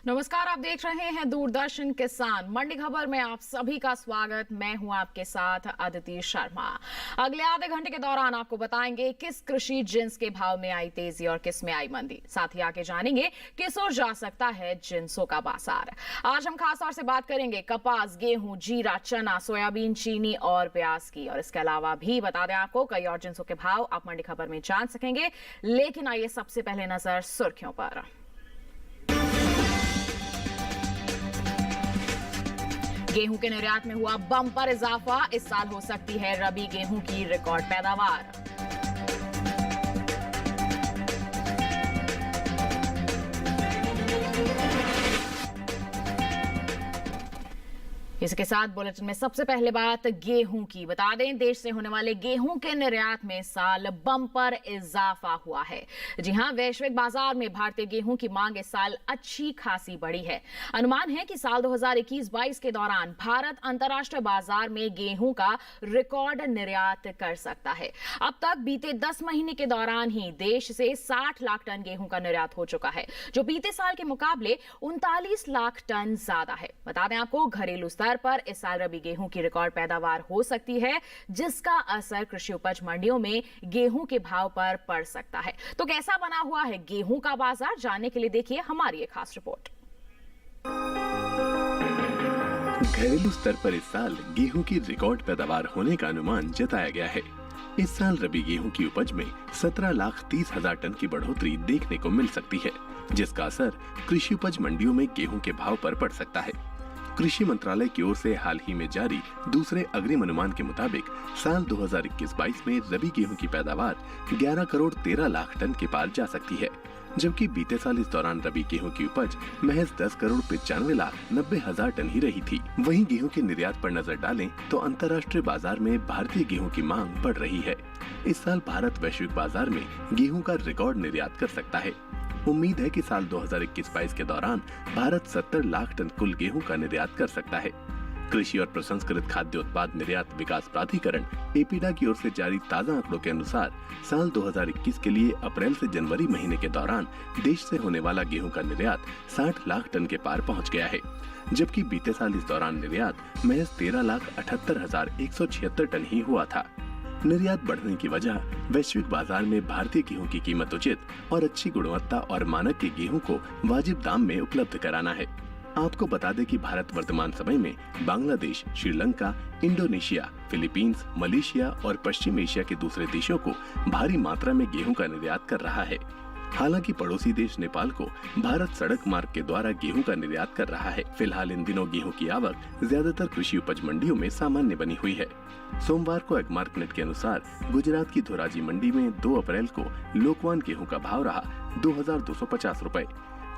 नमस्कार, आप देख रहे हैं दूरदर्शन किसान मंडी खबर में आप सभी का स्वागत। मैं हूं आपके साथ अदिति शर्मा। अगले आधे घंटे के दौरान आपको बताएंगे किस कृषि जिन्स के भाव में आई तेजी और किस में आई मंदी। साथ ही आगे जानेंगे किस ओर जा सकता है जिन्सों का बाजार। आज हम खास तौर से बात करेंगे कपास, गेहूं, जीरा, चना, सोयाबीन, चीनी और प्याज की। और इसके अलावा भी बता दें आपको कई और जिन्सों के भाव आप मंडी खबर में जान सकेंगे। लेकिन आइए सबसे पहले नजर सुर्खियों पर। गेहूं के निर्यात में हुआ बम्पर इजाफा, इस साल हो सकती है रबी गेहूं की रिकॉर्ड पैदावार। इसके साथ बुलेटिन में सबसे पहले बात गेहूं की। बता दें देश से होने वाले गेहूं के निर्यात में साल बम्पर इजाफा हुआ है। जी हां, वैश्विक बाजार में भारतीय गेहूं की मांग इस साल अच्छी खासी बढ़ी है। अनुमान है कि साल 2021-22 के दौरान भारत अंतर्राष्ट्रीय बाजार में गेहूं का रिकॉर्ड निर्यात कर सकता है। अब तक बीते 10 महीने के दौरान ही देश से 60 लाख टन गेहूं का निर्यात हो चुका है, जो बीते साल के मुकाबले 39 लाख टन ज्यादा है। बता दें आपको घरेलू पर इस साल रबी गेहूं की रिकॉर्ड पैदावार हो सकती है, जिसका असर कृषि उपज मंडियों में गेहूं के भाव पर पड़ सकता है। तो कैसा बना हुआ है गेहूं का बाजार, जानने के लिए देखिए हमारी एक खास रिपोर्ट। घरेलू स्तर पर इस साल गेहूं की रिकॉर्ड पैदावार होने का अनुमान जताया गया है। इस साल रबी गेहूं की उपज में 17,30,000 टन की बढ़ोतरी देखने को मिल सकती है, जिसका असर कृषि उपज मंडियों में गेहूं के भाव पर पड़ सकता है। कृषि मंत्रालय की ओर से हाल ही में जारी दूसरे अग्रिम अनुमान के मुताबिक साल 2021-22 में रबी गेहूं की पैदावार 11 करोड़ 13 लाख टन के पार जा सकती है, जबकि बीते साल इस दौरान रबी गेहूं की उपज महज 10 करोड़ 95 लाख 90 हजार टन ही रही थी। वहीं गेहूं के निर्यात पर नजर डालें तो अंतर्राष्ट्रीय बाजार में भारतीय गेहूं की मांग बढ़ रही है। इस साल भारत वैश्विक बाजार में गेहूं का रिकॉर्ड निर्यात कर सकता है। उम्मीद है कि साल 2021-22 के दौरान भारत 70 लाख टन कुल गेहूं का निर्यात कर सकता है। कृषि और प्रसंस्कृत खाद्य उत्पाद निर्यात विकास प्राधिकरण एपीडा की ओर से जारी ताज़ा आंकड़ों के अनुसार साल 2021 के लिए अप्रैल से जनवरी महीने के दौरान देश से होने वाला गेहूं का निर्यात 60 लाख टन के पार पहुंच गया है, जबकि बीते साल इस दौरान निर्यात महज 13,78,176 टन ही हुआ था। निर्यात बढ़ने की वजह वैश्विक बाजार में भारतीय गेहूं की कीमत उचित और अच्छी गुणवत्ता और मानक के गेहूं को वाजिब दाम में उपलब्ध कराना है। आपको बता दें कि भारत वर्तमान समय में Bangladesh, Sri Lanka, Indonesia, Philippines, Malaysia और पश्चिम एशिया के दूसरे देशों को भारी मात्रा में गेहूं का निर्यात कर रहा है। हालांकि पड़ोसी देश नेपाल को भारत सड़क मार्ग के द्वारा गेहूं का निर्यात कर रहा है। फिलहाल इन दिनों गेहूं की आवक ज्यादातर कृषि उपज मंडियों में सामान्य बनी हुई है। सोमवार को एगमार्क नेट के अनुसार गुजरात की धोराजी मंडी में 2 अप्रैल को लोकवान गेहूं का भाव रहा 2,250 रुपए।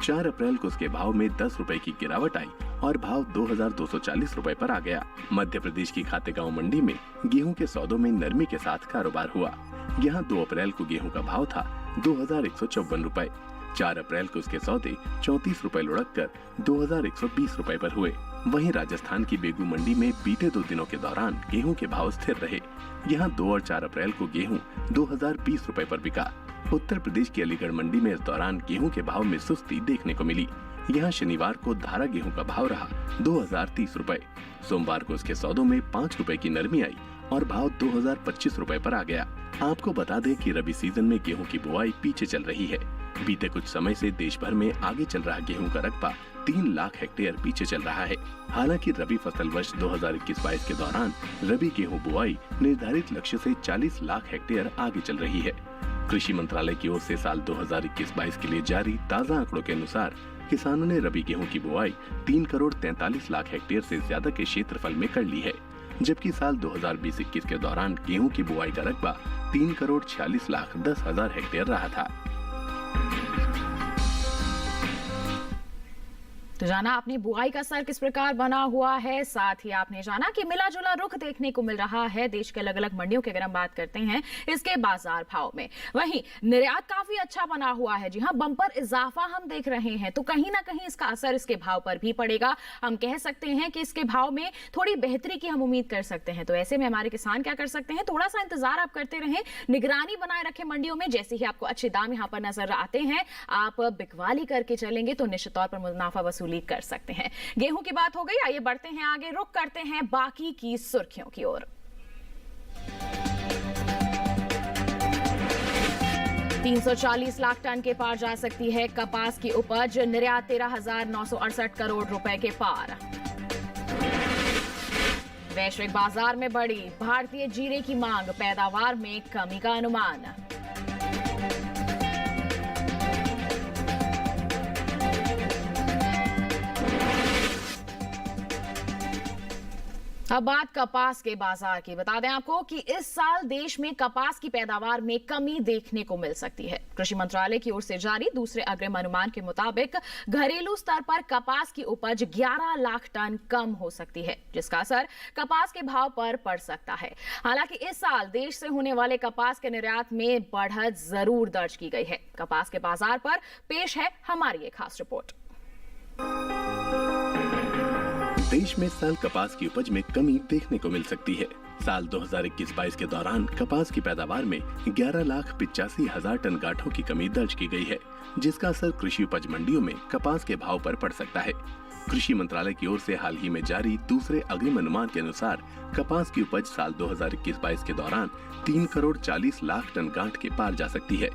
4 अप्रैल को उसके भाव में 10 रुपए की गिरावट आई और भाव 2,240 रुपए पर आ गया। मध्य प्रदेश की खातेगांव मंडी में गेहूं के सौदों में नरमी के साथ कारोबार हुआ। यहाँ 2 अप्रैल को गेहूं का भाव था 2,154 रुपए। 4 अप्रैल को उसके सौदे 34 रुपए लुढ़क कर 2,120 रुपए पर हुए। वहीं राजस्थान की बेगू मंडी में बीते 2 दिनों के दौरान गेहूं के भाव स्थिर रहे। यहाँ 2 और 4 अप्रैल को गेहूं 2,020 रुपए पर बिका। उत्तर प्रदेश की अलीगढ़ मंडी में इस दौरान गेहूं के भाव में सुस्ती देखने को मिली। यहाँ शनिवार को धारा गेहूं का भाव रहा 2,030 रुपए। सोमवार को उसके सौदों में 5 रुपए की नरमी आई और भाव 2,025 रुपए पर आ गया। आपको बता दें कि रबी सीजन में गेहूं की बुआई पीछे चल रही है। बीते कुछ समय से देश भर में आगे चल रहा गेहूं का रकबा 3 लाख हेक्टेयर पीछे चल रहा है। हालांकि रबी फसल वर्ष 2021-22 के दौरान रबी गेहूं बुआई निर्धारित लक्ष्य से 40 लाख हेक्टेयर आगे चल रही है। कृषि मंत्रालय की ओर से साल 2021-22 के लिए जारी ताज़ा आंकड़ों के अनुसार किसानों ने रबी गेहूं की बुआई 3 करोड़ 43 लाख हेक्टेयर से ज्यादा के क्षेत्रफल में कर ली है, जबकि साल 2020-21 के दौरान गेहूं की बुआई का रकबा 3 करोड़ 46 लाख 10 हजार हेक्टेयर रहा था। तो जाना आपने बुआई का असर किस प्रकार बना हुआ है, साथ ही आपने जाना कि मिला जुला रुख देखने को मिल रहा है देश के अलग अलग मंडियों की अगर हम बात करते हैं इसके बाजार भाव में। वहीं निर्यात काफी अच्छा बना हुआ है, जी हां, बम्पर इजाफा हम देख रहे हैं, तो कहीं ना कहीं इसका असर इसके भाव पर भी पड़ेगा। हम कह सकते हैं कि इसके भाव में थोड़ी बेहतरी की हम उम्मीद कर सकते हैं। तो ऐसे में हमारे किसान क्या कर सकते हैं, थोड़ा सा इंतजार आप करते रहें, निगरानी बनाए रखें मंडियों में। जैसे ही आपको अच्छे दाम यहां पर नजर आते हैं, आप बिकवाली करके चलेंगे तो निश्चित तौर पर मुनाफा वसूली कर सकते हैं। गेहूं की बात हो गई, आइए बढ़ते हैं आगे, रुख करते हैं बाकी की सुर्खियों की ओर। 340 लाख टन के पार जा सकती है कपास की उपज, निर्यात 13,968 करोड़ रुपए के पार। वैश्विक बाजार में बढ़ी भारतीय जीरे की मांग, पैदावार में कमी का अनुमान। अब बात कपास के बाजार की। बता दें आपको कि इस साल देश में कपास की पैदावार में कमी देखने को मिल सकती है। कृषि मंत्रालय की ओर से जारी दूसरे अग्रिम अनुमान के मुताबिक घरेलू स्तर पर कपास की उपज 11 लाख टन कम हो सकती है, जिसका असर कपास के भाव पर पड़ सकता है। हालांकि इस साल देश से होने वाले कपास के निर्यात में बढ़त जरूर दर्ज की गई है। कपास के बाजार पर पेश है हमारी एक खास रिपोर्ट। देश में इस साल कपास की उपज में कमी देखने को मिल सकती है। साल 2021-22 के दौरान कपास की पैदावार में 11,85,000 टन गांठों की कमी दर्ज की गई है, जिसका असर कृषि उपज मंडियों में कपास के भाव पर पड़ सकता है। कृषि मंत्रालय की ओर से हाल ही में जारी दूसरे अग्रिम अनुमान के अनुसार कपास की उपज साल 2021-22 के दौरान 3 करोड़ 40 लाख टन गांठ के पार जा सकती है,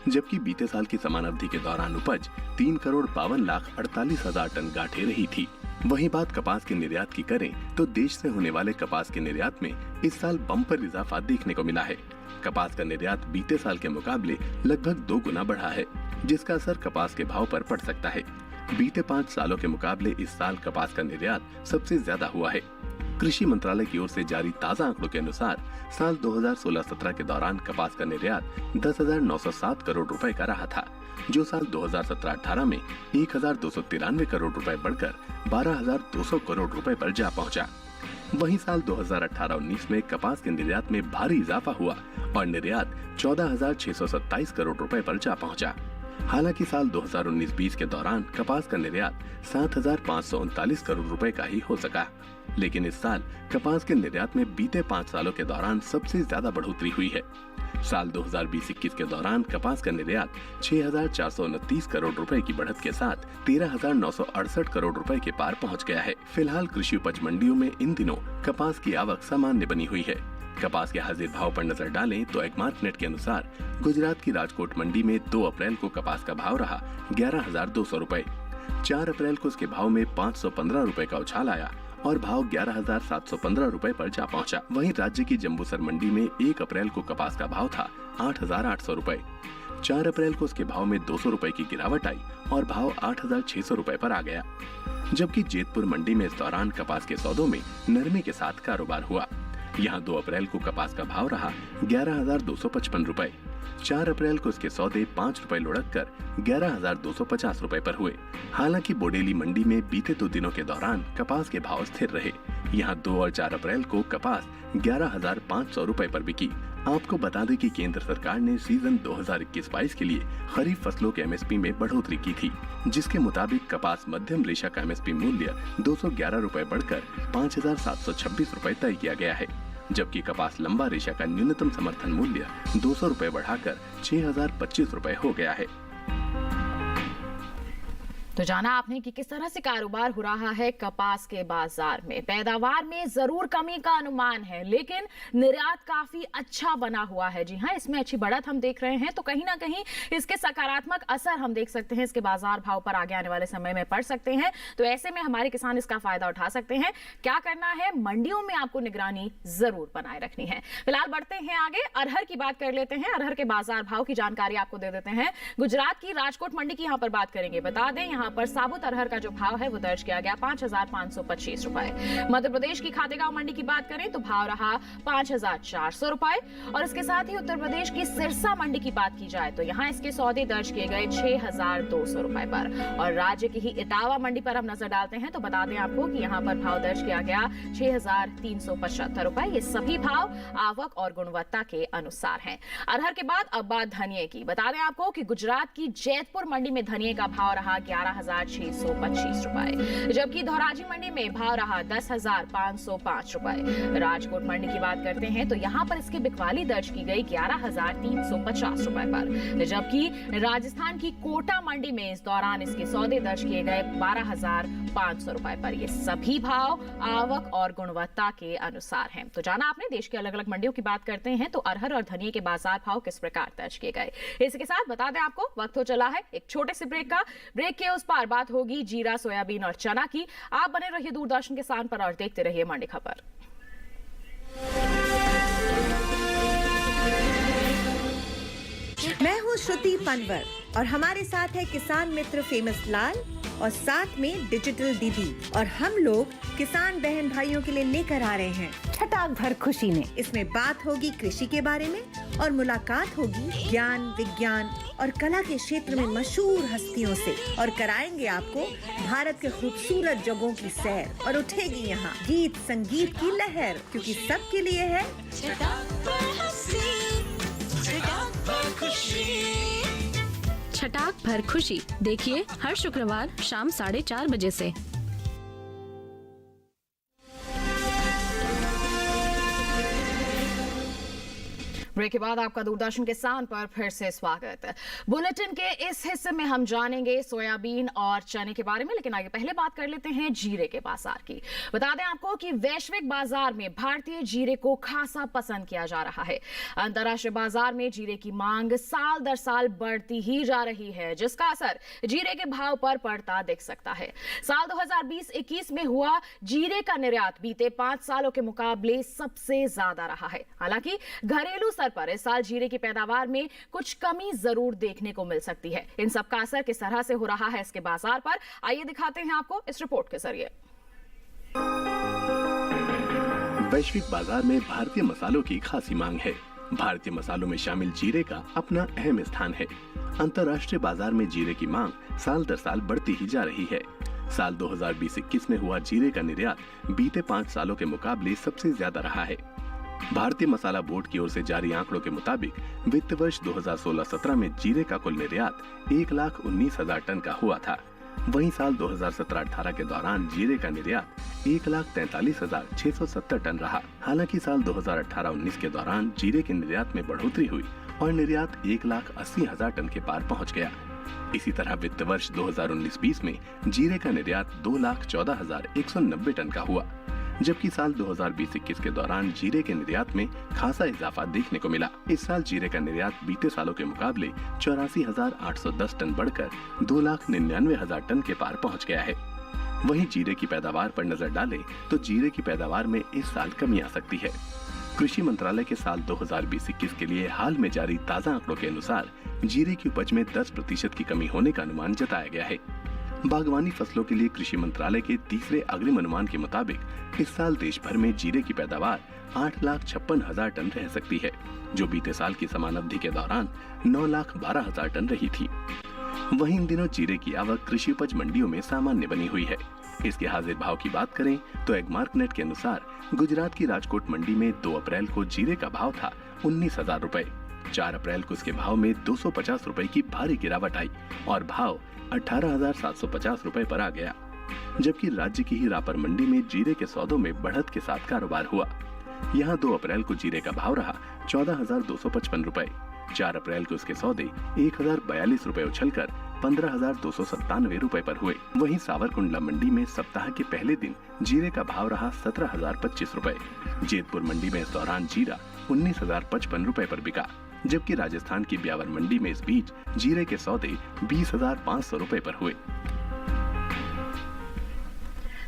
जबकि बीते साल की समान अवधि के दौरान उपज 3 करोड़ 52 लाख 48 हजार टन गांठें रही थी। वहीं बात कपास के निर्यात की करें तो देश से होने वाले कपास के निर्यात में इस साल बम्पर इजाफा देखने को मिला है। कपास का निर्यात बीते साल के मुकाबले लगभग 2 गुना बढ़ा है, जिसका असर कपास के भाव पर पड़ सकता है। बीते 5 सालों के मुकाबले इस साल कपास का निर्यात सबसे ज्यादा हुआ है। कृषि मंत्रालय की ओर से जारी ताजा आंकड़ों के अनुसार साल 2016-17 के दौरान कपास का निर्यात 10,907 करोड़ रुपए का रहा था, जो साल 2017-18 में 1,293 करोड़ रुपए बढ़कर 12,200 करोड़ रुपए पर जा पहुंचा। वहीं साल 2018-19 में कपास के निर्यात में भारी इजाफा हुआ और निर्यात 14,627 करोड़ रुपए पर जा पहुंचा। हालांकि साल 2019-20 के दौरान कपास का निर्यात 7,539 करोड़ रुपए का ही हो सका, लेकिन इस साल कपास के निर्यात में बीते 5 सालों के दौरान सबसे ज्यादा बढ़ोतरी हुई है। साल 2020-21 के दौरान कपास का निर्यात 6,429 करोड़ रुपए की बढ़त के साथ 13,968 करोड़ रुपए के पार पहुंच गया है। फिलहाल कृषि उपज मंडियों में इन दिनों कपास की आवक सामान्य बनी हुई है। कपास के हाजिर भाव पर नजर डालें तो एग्मार्क नेट के अनुसार गुजरात की राजकोट मंडी में 2 अप्रैल को कपास का भाव रहा 11,200 रुपए। 4 अप्रैल को इसके भाव में 515 रुपए का उछाल आया और भाव 11,715 रुपए पर जा पहुंचा। वहीं राज्य की जम्बूसर मंडी में 1 अप्रैल को कपास का भाव था 8,800 रुपए। 4 अप्रैल को उसके भाव में 200 रुपए की गिरावट आई और भाव 8,600 रुपए पर आ गया। जबकि जेतपुर मंडी में इस दौरान कपास के सौदों में नरमी के साथ कारोबार हुआ। यहाँ 2 अप्रैल को कपास का भाव रहा 11,255 रुपए। 4 अप्रैल को इसके सौदे 5 रुपए लुढ़क कर 11,250 रुपए पर हुए। हालांकि बोडेली मंडी में बीते 2 दिनों के दौरान कपास के भाव स्थिर रहे। यहाँ 2 और 4 अप्रैल को कपास 11,500 रुपए पर बिकी। आपको बता दें कि केंद्र सरकार ने सीजन 2021-22 के लिए खरीफ फसलों के एमएसपी में बढ़ोतरी की थी, जिसके मुताबिक कपास मध्यम रेशा का एमएसपी मूल्य 211 रुपए बढ़कर 5,726 रुपए तय किया गया है, जबकि कपास लंबा रेशा का न्यूनतम समर्थन मूल्य 200 रुपए बढ़ाकर 6,025 रुपए हो गया है। तो जाना आपने कि किस तरह से कारोबार हो रहा है कपास के बाजार में। पैदावार में जरूर कमी का अनुमान है, लेकिन निर्यात काफी अच्छा बना हुआ है। जी हाँ, इसमें अच्छी बढ़त हम देख रहे हैं, तो कहीं ना कहीं इसके सकारात्मक असर हम देख सकते हैं, इसके बाजार भाव पर आगे आने वाले समय में पड़ सकते हैं। तो ऐसे में हमारे किसान इसका फायदा उठा सकते हैं। क्या करना है, मंडियों में आपको निगरानी जरूर बनाए रखनी है। फिलहाल बढ़ते हैं आगे, अरहर की बात कर लेते हैं। अरहर के बाजार भाव की जानकारी आपको दे देते हैं। गुजरात की राजकोट मंडी की यहाँ पर बात करेंगे। बता दें यहाँ यहाँ पर साबुत अरहर का जो भाव है वो दर्ज किया गया 5,525 रुपए। मध्य प्रदेश की खातेगांव मंडी की बात करें तो भाव रहा 5,400 रुपए। और इसके साथ ही उत्तर प्रदेश की सिरसा मंडी की बात की जाए तो यहाँ इसके सौदे दर्ज किए गए 6,200 रुपए पर। और राज्य की ही इटावा मंडी पर हम नजर डालते हैं तो बता दें आपको कि यहाँ पर भाव दर्ज किया गया 6,375 रुपए। ये सभी भाव आवक और गुणवत्ता के अनुसार हैं। अरहर के बाद अब बात धनिये की। बता दें आपको कि गुजरात की जैतपुर मंडी में धनिये का भाव रहा 11,625 रुपए, जबकि धोराजी मंडी में भाव रहा 10,505 रुपए। राजकोट मंडी की बात करते हैं तो यहाँ पर इसकी बिकवाली दर्ज की गई 11,350 रुपए पर, जबकि राजस्थान की कोटा मंडी में इस दौरान इसके सौदे दर्ज किए गए 12,500 रुपए पर। ये सभी भाव आवक और गुणवत्ता के अनुसार हैं। तो जाना आपने देश के अलग अलग मंडियों की बात करते हैं तो अरहर और धनिये के बाजार भाव किस प्रकार दर्ज किए गए। इसके साथ बता दें आपको वक्त हो चला है एक छोटे से ब्रेक का। ब्रेक के उस पार बात होगी जीरा, सोयाबीन और चना की। आप बने रहिए दूरदर्शन के साथ पर और देखते रहिए मंडी खबर। मैं हूँ श्रुति पनवर और हमारे साथ है किसान मित्र फेमस लाल और साथ में डिजिटल दीदी, और हम लोग किसान बहन भाइयों के लिए लेकर आ रहे हैं छटाक भर खुशी ने। इसमें बात होगी कृषि के बारे में और मुलाकात होगी ज्ञान, विज्ञान और कला के क्षेत्र में मशहूर हस्तियों से, और कराएंगे आपको भारत के खूबसूरत जगहों की सैर, और उठेगी यहाँ गीत संगीत की लहर, क्योंकि सबके लिए है छटाक भर खुशी। देखिए हर शुक्रवार शाम 4:30 बजे से। ब्रेक के बाद आपका दूरदर्शन के साथ पर फिर से स्वागत। बुलेटिन के इस हिस्से में हम जानेंगे सोयाबीन और चने के बारे में, लेकिन आगे पहले बात कर लेते हैं जीरे के बाजार की। बता दें आपको कि वैश्विक बाजार में भारतीय जीरे को खासा पसंद किया जा रहा है। अंतर्राष्ट्रीय बाजार में जीरे की मांग साल दर साल बढ़ती ही जा रही है, जिसका असर जीरे के भाव पर पड़ता दिख सकता है। साल 2020-21 में हुआ जीरे का निर्यात बीते 5 सालों के मुकाबले सबसे ज्यादा रहा है। हालांकि घरेलू पर इस साल जीरे की पैदावार में कुछ कमी जरूर देखने को मिल सकती है। इन सब का असर किस तरह से हो रहा है इसके बाजार पर, आइए दिखाते हैं आपको इस रिपोर्ट के जरिए। वैश्विक बाजार में भारतीय मसालों की खासी मांग है। भारतीय मसालों में शामिल जीरे का अपना अहम स्थान है। अंतर्राष्ट्रीय बाजार में जीरे की मांग साल दर साल बढ़ती ही जा रही है। साल 2020-21 में हुआ जीरे का निर्यात बीते 5 सालों के मुकाबले सबसे ज्यादा रहा है। भारतीय मसाला बोर्ड की ओर से जारी आंकड़ों के मुताबिक वित्त वर्ष 2016-17 में जीरे का कुल निर्यात 1,19,000 टन का हुआ था। वहीं साल 2017-18 के दौरान जीरे का निर्यात 1,43,670 टन रहा। हालांकि साल 2018-19 के दौरान जीरे के निर्यात में बढ़ोतरी हुई और निर्यात 1,80,000 टन के पार पहुंच गया। इसी तरह वित्त वर्ष 2019-20 में जीरे का निर्यात 2,14,190 टन का हुआ, जबकि साल 2020-21 के दौरान जीरे के निर्यात में खासा इजाफा देखने को मिला। इस साल जीरे का निर्यात बीते सालों के मुकाबले 84,810 टन बढ़कर 2,99,000 टन के पार पहुंच गया है। वहीं जीरे की पैदावार पर नजर डालें तो जीरे की पैदावार में इस साल कमी आ सकती है। कृषि मंत्रालय के साल 2020-21 के लिए हाल में जारी ताज़ा आंकड़ों के अनुसार जीरे की उपज में 10% की कमी होने का अनुमान जताया गया है। बागवानी फसलों के लिए कृषि मंत्रालय के तीसरे अग्रिम अनुमान के मुताबिक इस साल देश भर में जीरे की पैदावार 8,56,000 टन रह सकती है, जो बीते साल की समान अवधि के दौरान 9,12,000 टन रही थी। वहीं इन दिनों जीरे की आवक कृषि उपज मंडियों में सामान्य बनी हुई है। इसके हाजिर भाव की बात करें तो एगमार्कनेट के अनुसार गुजरात की राजकोट मंडी में 2 अप्रैल को जीरे का भाव था 19,000 रुपए। 4 अप्रैल को इसके भाव में 250 रुपए की भारी गिरावट आई और भाव 18,750 रुपए पर आ गया। जबकि राज्य की ही रापर मंडी में जीरे के सौदों में बढ़त के साथ कारोबार हुआ। यहाँ 2 अप्रैल को जीरे का भाव रहा 14,255 रुपए। 4 अप्रैल को इसके सौदे 1,042 रुपए उछलकर 15,297 रुपए पर हुए। वहीं सावरकुंडला मंडी में सप्ताह के पहले दिन जीरे का भाव रहा 17,025 रुपए। जेतपुर मंडी में इस दौरान जीरा 19,055 रुपए पर बिका, जबकि राजस्थान की ब्यावर मंडी में इस बीच जीरे के सौदे 20,500 रुपए पर हुए।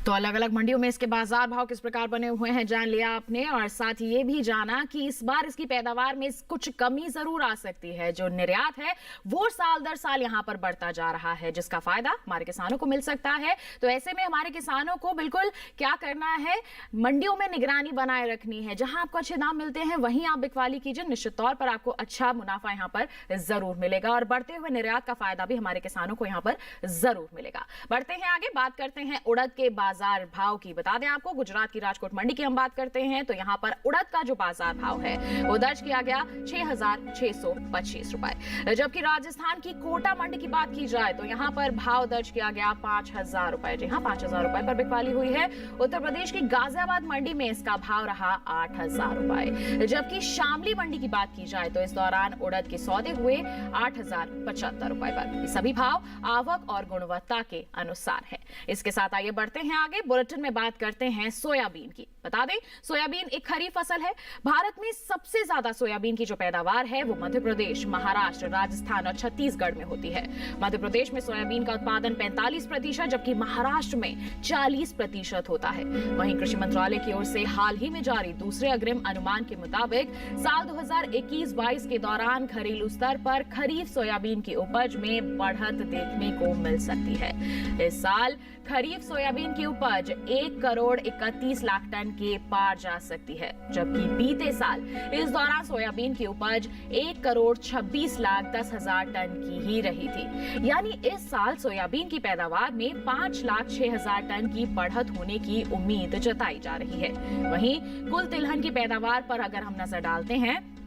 तो अलग अलग मंडियों में इसके बाजार भाव किस प्रकार बने हुए हैं जान लिया आपने, और साथ ही ये भी जाना कि इस बार इसकी पैदावार में कुछ कमी जरूर आ सकती है। जो निर्यात है वो साल दर साल यहाँ पर बढ़ता जा रहा है, जिसका फायदा हमारे किसानों को मिल सकता है। तो ऐसे में हमारे किसानों को बिल्कुल क्या करना है, मंडियों में निगरानी बनाए रखनी है। जहां आपको अच्छे दाम मिलते हैं वहीं आप बिकवाली कीजिए, निश्चित तौर पर आपको अच्छा मुनाफा यहाँ पर जरूर मिलेगा और बढ़ते हुए निर्यात का फायदा भी हमारे किसानों को यहाँ पर जरूर मिलेगा। बढ़ते हैं आगे, बात करते हैं उड़द के बाजार भाव की। बता दें आपको, गुजरात की राजकोट मंडी की हम बात करते हैं तो यहाँ पर उड़द का जो बाजार भाव है वो दर्ज किया गया 6,625 रुपए। जबकि राजस्थान की कोटा मंडी की बात की जाए तो यहाँ पर भाव दर्ज किया गया 5,000 रुपए। जी हाँ, 5,000 रुपए पर बिकवाली हुई है। उत्तर प्रदेश की गाजियाबाद मंडी में इसका भाव रहा 8,000 रुपए। जबकि शामली मंडी की बात की जाए तो इस दौरान उड़द के सौदे हुए 8,075 रुपए पर। ये सभी भाव आवक और गुणवत्ता के अनुसार है। इसके साथ आइए बढ़ते हैं आगे, बुलेटिन में बात करते हैं सोयाबीन की। बता दें, सोयाबीन एक खरीफ फसल है। भारत में सबसे ज्यादा सोयाबीन की जो पैदावार है वो मध्य प्रदेश, महाराष्ट्र, राजस्थान और छत्तीसगढ़ में होती है। मध्य प्रदेश में सोयाबीन का उत्पादन 45%, जबकि महाराष्ट्र में 40% होता है। वहीं कृषि मंत्रालय की ओर से हाल ही में जारी दूसरे अग्रिम अनुमान के मुताबिक साल 2021-22 के दौरान घरेलू स्तर पर खरीफ सोयाबीन की उपज में बढ़त देखने को मिल सकती है। इस साल खरीफ सोयाबीन की उपज 1,31 लाख टन के पार जा सकती है, जबकि बीते साल इस दौरान सोयाबीन की उपज 1,26,10,000 टन की ही रही थी। यानी इस साल सोयाबीन की पैदावार में 5,06,000 टन की बढ़त होने की उम्मीद जताई जा रही है। वहीं कुल तिलहन की पैदावार पर अगर हम नजर डालते हैं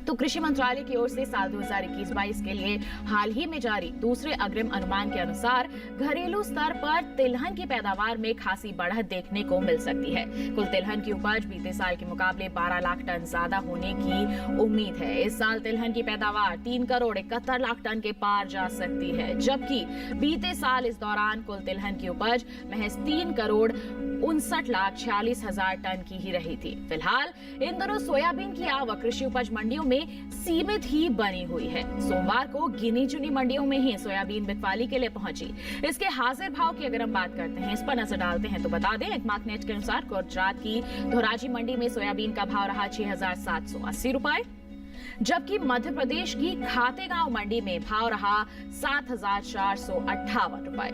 तो कृषि मंत्रालय की ओर से साल 2021-22 के लिए हाल ही में जारी दूसरे अग्रिम अनुमान के अनुसार घरेलू स्तर पर तिलहन की पैदावार में खासी बढ़त देखने को मिल सकती है। कुल तिलहन की उपज बीते साल के मुकाबले 12 लाख टन ज्यादा होने की उम्मीद है। इस साल तिलहन की पैदावार 3,71 लाख टन के पार जा सकती है, जबकि बीते साल इस दौरान कुल तिलहन की उपज महज 3,59,46,000 टन की ही रही थी। फिलहाल इन दोनों सोयाबीन की आवक कृषि उपज मंडियों में सीमित ही बनी हुई है। सोमवार को गिनी चुनी मंडियों में ही सोयाबीन बिकवाली के लिए पहुंची। इसके हाजिर भाव की अगर हम बात करते हैं, इस पर नजर डालते हैं तो बता दें, एक मार्कनेट के अनुसार गुजरात की धोराजी मंडी में सोयाबीन का भाव रहा 6,780 रुपए, जबकि मध्य प्रदेश की खातेगांव मंडी में भाव रहा 7,458 रुपए।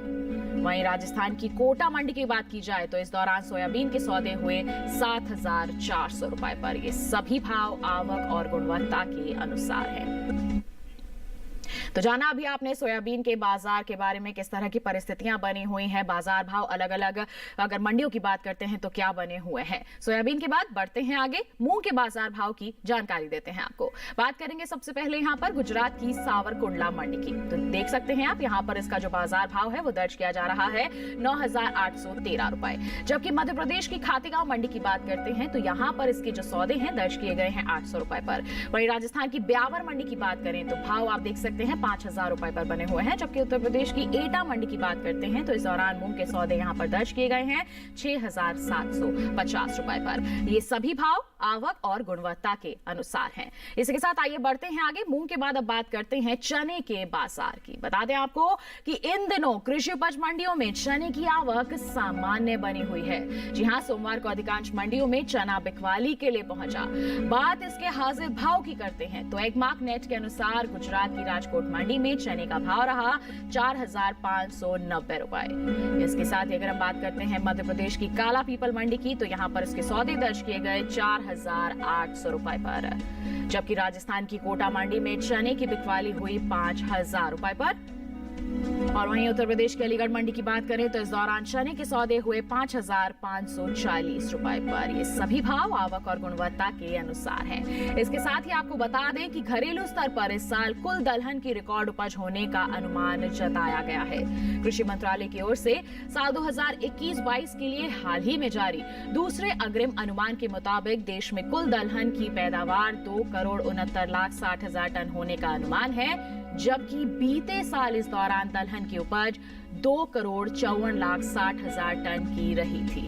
वहीं राजस्थान की कोटा मंडी की बात की जाए तो इस दौरान सोयाबीन के सौदे हुए 7,400 रुपए पर। ये सभी भाव आवक और गुणवत्ता के अनुसार है। तो जाना अभी आपने सोयाबीन के बाजार के बारे में, किस तरह की परिस्थितियां बनी हुई हैं, बाजार भाव अलग अलग अगर मंडियों की बात करते हैं तो क्या बने हुए हैं। सोयाबीन के बाद बढ़ते हैं आगे, मूंग के बाजार भाव की जानकारी देते हैं आपको। बात करेंगे सबसे पहले यहाँ पर गुजरात की सावरकुंडला मंडी की। तो देख सकते हैं आप यहाँ पर इसका जो बाजार भाव है वो दर्ज किया जा रहा है 9,813 रुपए। जबकि मध्य प्रदेश की खातेगांव मंडी की बात करते हैं तो यहाँ पर इसके जो सौदे हैं दर्ज किए गए हैं 800 रुपए पर। वहीं राजस्थान की ब्यावर मंडी की बात करें तो भाव आप देख सकते हैं 5,000 रुपए पर बने हुए हैं। जबकि उत्तर प्रदेश की एटा मंडी की बात करते हैं तो इस दौरान मूंग के सौदे यहाँ पर दर्ज किए गए हैं 6,750 रुपए पर। ये सभी भाव आवक और गुणवत्ता के अनुसार हैं। इसके साथ आइए बढ़ते हैं आगे, मूंग के बाद अब बात करते हैं चने के बाजार की। बता दें आपको कि इन दिनों कृषि उपज मंडियों में चने की आवक सामान्य बनी हुई है। जी हां, सोमवार को अधिकांश मंडियों में चना बिकवाली के लिए पहुंचा। बात इसके हाजिर भाव की करते हैं तो एक मार्कनेट के अनुसार गुजरात की राजकोट मंडी में चने का भाव रहा 4,590 रुपए। इसके साथ ही अगर हम बात करते हैं मध्य प्रदेश की काला पीपल मंडी की तो यहाँ पर इसके सौदे दर्ज किए गए 4,800 रुपए पर। जबकि राजस्थान की कोटा मंडी में चने की बिकवाली हुई 5,000 रुपए पर। और वहीं उत्तर प्रदेश की अलीगढ़ मंडी की बात करें तो इस दौरान चने के सौदे हुए 5,540 रुपए पर। ये सभी भाव आवक और गुणवत्ता के अनुसार हैं। इसके साथ ही आपको बता दें कि घरेलू स्तर पर इस साल कुल दलहन की रिकॉर्ड उपज होने का अनुमान जताया गया है। कृषि मंत्रालय की ओर से साल 2021-22 के लिए हाल ही में जारी दूसरे अग्रिम अनुमान के मुताबिक देश में कुल दलहन की पैदावार 2,69,60,000 टन होने का अनुमान है, जबकि बीते साल इस दौरान दलहन की उपज 2,54,60,000 टन की रही थी।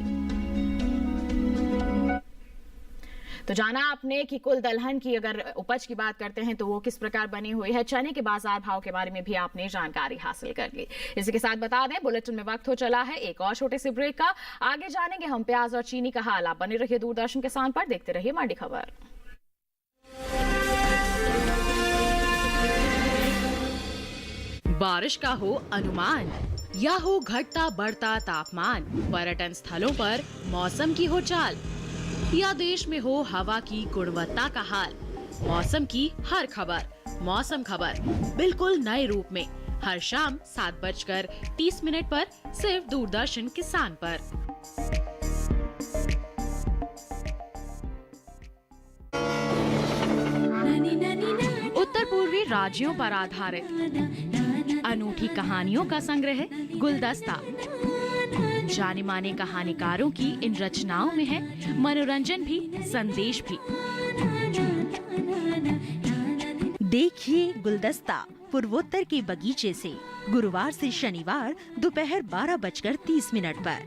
तो जाना आपने कि कुल दलहन की अगर उपज की बात करते हैं तो वो किस प्रकार बनी हुई है। चने के बाजार भाव के बारे में भी आपने जानकारी हासिल कर ली। इसी के साथ बता दें बुलेटिन में वक्त हो चला है एक और छोटे से ब्रेक का। आगे जानेंगे हम प्याज और चीनी का हाल। आप बने रहिए दूरदर्शन किसान पर, देखते रहिए मंडी खबर। बारिश का हो अनुमान या हो घटता बढ़ता तापमान, पर्यटन स्थलों पर मौसम की हो चाल या देश में हो हवा की गुणवत्ता का हाल, मौसम की हर खबर मौसम खबर बिल्कुल नए रूप में हर शाम 7:30 पर सिर्फ दूरदर्शन किसान पर। उत्तर पूर्वी राज्यों पर आधारित अनूठी कहानियों का संग्रह गुलदस्ता। जाने माने कहानीकारों की इन रचनाओं में है मनोरंजन भी, संदेश भी। देखिए गुलदस्ता पूर्वोत्तर के बगीचे से गुरुवार से शनिवार दोपहर 12:30 पर।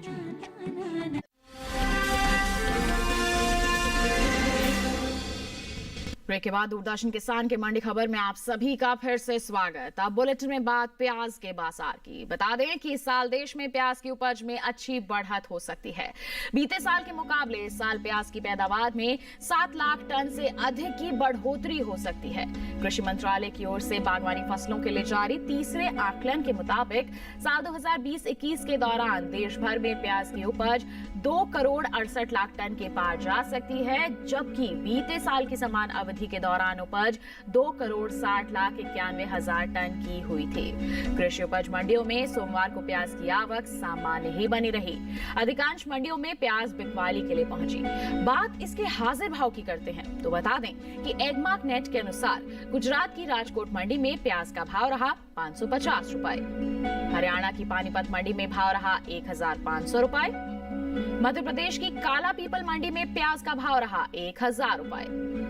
ब्रेक के बाद दूरदर्शन किसान के मंडी खबर में आप सभी का फिर से स्वागत। अब बुलेटिन में बात प्याज के बाजार की। बता दें कि इस साल देश में प्याज की उपज में अच्छी बढ़त हो सकती है। बीते साल के मुकाबले इस साल प्याज की पैदावार में 7 लाख टन से अधिक की बढ़ोतरी हो सकती है। कृषि मंत्रालय की ओर से बागवानी फसलों के लिए जारी तीसरे आकलन के मुताबिक साल 2020-21 के दौरान देश भर में प्याज की उपज 2 करोड़ 68 लाख टन के पार जा सकती है, जबकि बीते साल की समान अवधि के दौरान उपज 2 करोड़ 60 लाख 91 हजार टन की हुई थी। कृषि उपज मंडियों में सोमवार को प्याज की आवक सामान्य ही बनी रही। अधिकांश मंडियों में प्याज बिकवाली के लिए पहुंची। बात इसके हाजिर भाव की करते हैं तो बता दें कि एगमार्क नेट के अनुसार गुजरात की राजकोट मंडी में प्याज का भाव रहा 550 रुपए, हरियाणा की पानीपत मंडी में भाव रहा 1500 रुपए, मध्य प्रदेश की काला पीपल मंडी में प्याज का भाव रहा 1000 रुपए,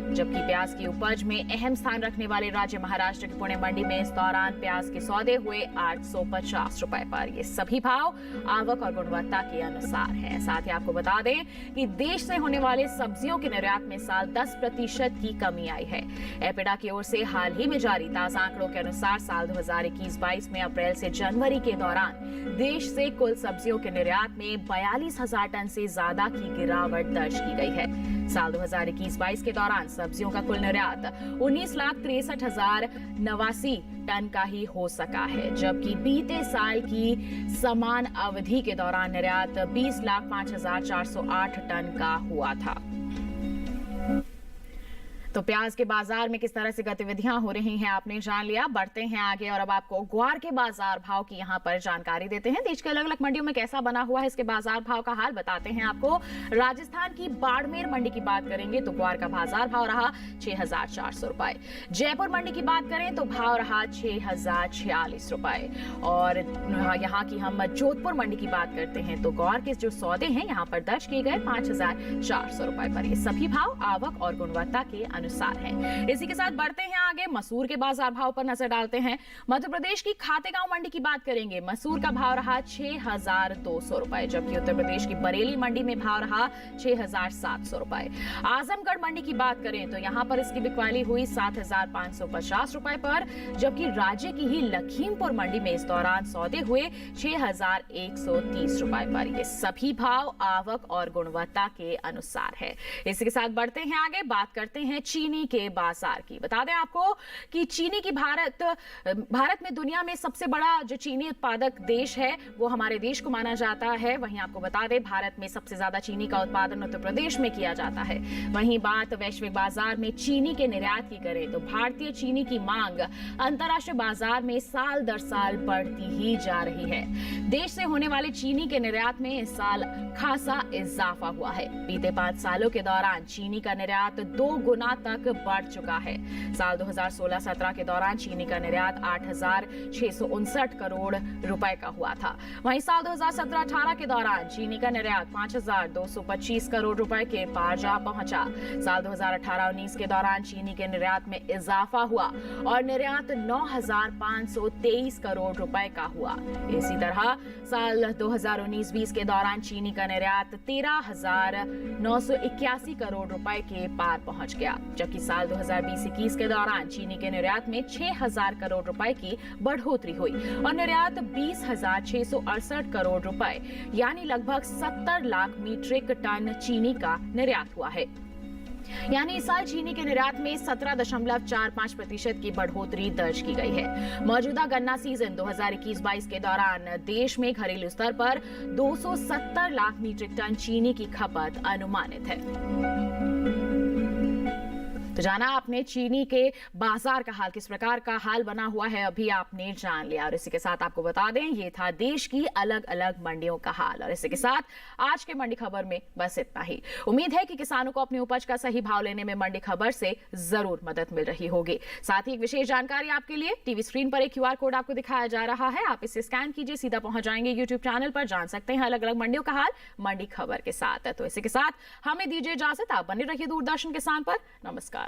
जबकि प्याज की उपज में अहम स्थान रखने वाले राज्य महाराष्ट्र की पुणे मंडी में इस दौरान प्याज के सौदे हुए 850 रुपए पर। ये सभी भाव आवक और गुणवत्ता के अनुसार हैं। साथ ही आपको बता दें कि देश से होने वाले सब्जियों के निर्यात में साल 10% की कमी आई है। एपिडा की ओर से हाल ही में जारी ताजा आंकड़ों के अनुसार साल 2021-22 में अप्रैल से जनवरी के दौरान देश से कुल सब्जियों के निर्यात में 42,000 टन से ज्यादा की गिरावट दर्ज की गई है। साल 2021-22 के दौरान सब्जियों का कुल निर्यात 19,63,089 टन का ही हो सका है, जबकि बीते साल की समान अवधि के दौरान निर्यात 20,05,408 टन का हुआ था। तो प्याज के बाजार में किस तरह से गतिविधियां हो रही हैं आपने जान लिया। बढ़ते हैं आगे और अब आपको ग्वार के बाजार भाव की यहां पर जानकारी देते हैं। देश के अलग अलग मंडियों में कैसा बना हुआ है इसके बाजार भाव का हाल बताते हैं आपको। राजस्थान की बाड़मेर मंडी की बात करेंगे तो ग्वार का बाजार भाव रहा 6,400 रुपए। जयपुर मंडी की बात करें तो भाव रहा 6,046 रुपए। और यहाँ की हम जोधपुर मंडी की बात करते हैं तो ग्वार के जो सौदे हैं यहाँ पर दर्ज किए गए 5,400 रुपए पर। ये सभी भाव आवक और गुणवत्ता के अनुसार है। इसी के साथ बढ़ते हैं आगे, मसूर के बाजार भाव पर नजर डालते हैं। मध्य प्रदेश की खातेगांव मंडी की बात करेंगे, मसूर का भाव रहा 6,200 रुपए, जबकि उत्तर प्रदेश की बरेली मंडी में भाव रहा 6,700 रुपए। आजमगढ़ मंडी की बात करें तो यहाँ पर इसकी बिकवाली हुई 7,550 रुपए पर, जबकि राज्य की ही लखीमपुर मंडी में इस दौरान सौदे हुए 6,130 रुपए पर। ये सभी भाव आवक और गुणवत्ता के अनुसार है। इसी के साथ बढ़ते हैं आगे, बात करते हैं चीनी के बाजार की। बता दें आपको कि चीनी की भारत में दुनिया में सबसे बड़ा जो चीनी उत्पादक देश है वो हमारे देश को माना जाता है। वहीं आपको बता दें भारत में सबसे ज्यादा चीनी का उत्पादन उत्तर प्रदेश में किया जाता है। वहीं बात वैश्विक बाजार में चीनी के निर्यात की करें तो भारतीय चीनी की मांग अंतर्राष्ट्रीय बाजार में साल दर साल बढ़ती ही जा रही है। देश से होने वाले चीनी के निर्यात में इस साल खासा इजाफा हुआ है। बीते 5 सालों के दौरान चीनी का निर्यात 2 गुना तक बढ़ चुका है। साल 2016-17 के दौरान चीनी का निर्यात 8,659 करोड़ रुपए का हुआ था। वहीं साल 2017-18 के दौरान चीनी का निर्यात 5,225 करोड़ रुपए के पार जा पहुंचा। साल 2018-19 के दौरान चीनी के निर्यात में इजाफा हुआ और निर्यात 9,523 करोड़ रुपए का हुआ। इसी तरह साल 2019-20 के दौरान चीनी का निर्यात 13,981 करोड़ रुपए के पार पहुंच गया, जबकि साल 2020-21 के दौरान चीनी के निर्यात में 6,000 करोड़ रुपए की बढ़ोतरी हुई और निर्यात 20,668 करोड़ रुपए यानी लगभग 70 लाख मीट्रिक टन चीनी का निर्यात हुआ है। यानी इस साल चीनी के निर्यात में 17.45% की बढ़ोतरी दर्ज की गई है। मौजूदा गन्ना सीजन 2021-22 के दौरान देश में घरेलू स्तर पर 270 लाख मीट्रिक टन चीनी की खपत अनुमानित है। तो जाना आपने चीनी के बाजार का हाल, किस प्रकार का हाल बना हुआ है अभी आपने जान लिया। और इसी के साथ आपको बता दें ये था देश की अलग अलग मंडियों का हाल। और इसी के साथ आज के मंडी खबर में बस इतना ही। उम्मीद है कि किसानों को अपनी उपज का सही भाव लेने में मंडी खबर से जरूर मदद मिल रही होगी। साथ ही एक विशेष जानकारी आपके लिए, टीवी स्क्रीन पर एक QR कोड आपको दिखाया जा रहा है, आप इसे स्कैन कीजिए, सीधा पहुंच जाएंगे YouTube चैनल पर, जान सकते हैं अलग अलग मंडियों का हाल मंडी खबर के साथ। तो इसी के साथ हमें दीजिए इजाजत, आप बने रहिए दूरदर्शन किसान पर। नमस्कार।